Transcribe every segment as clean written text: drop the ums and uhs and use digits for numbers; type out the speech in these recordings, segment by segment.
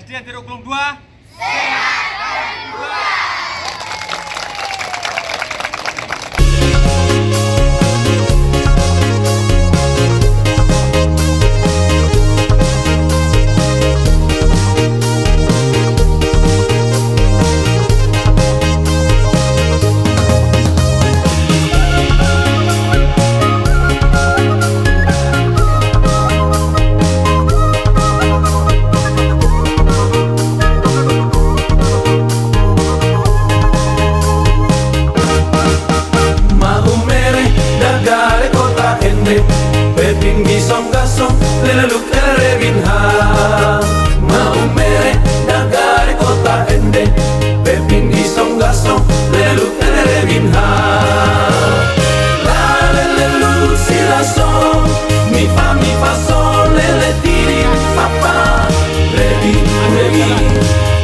Sdn Jerukgulung 2 sehat dan kuat. Tinggi song gasong leleluk erebin ha mau mere dagare kota ende tinggi song gasong leleluk erebin ha la lelelu silasong mi fa sol lele tiri papa rebi rebi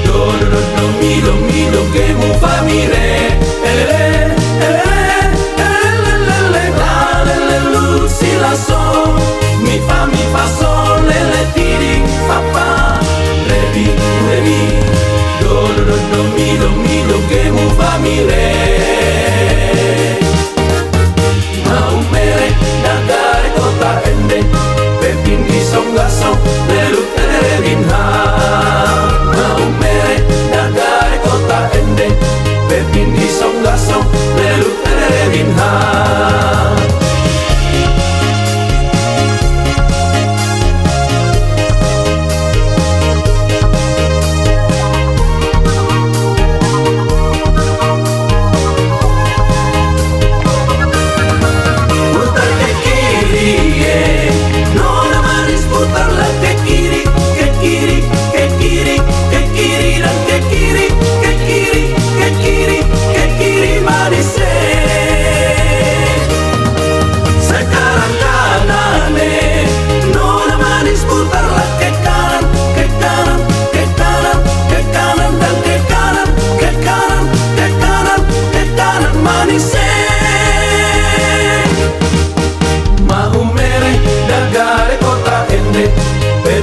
do do do mi do que mu fa mi re elele silasong mi fa sol lele tiri papa rebi rebi do do do mi do que mu fa mi re mau mere dagare kota ende tinggi song gasong lelu erebin ha mau mere dagare kota ende tinggi song gasong lelu erebin ha.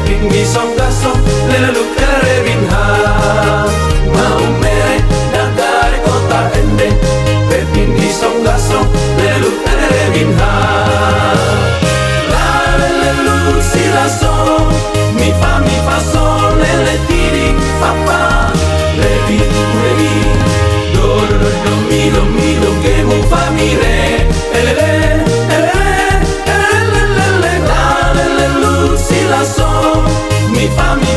Tinggi song gasong leleluk erebin ha mau mere dagare kota ende tinggi song gasong leleluk erebin ha la lelelu silasong mi fa sol lele tiri papa rebi rebi do do mi do que mu fa mi re elele elele elele la lelelu silasong mi fa mi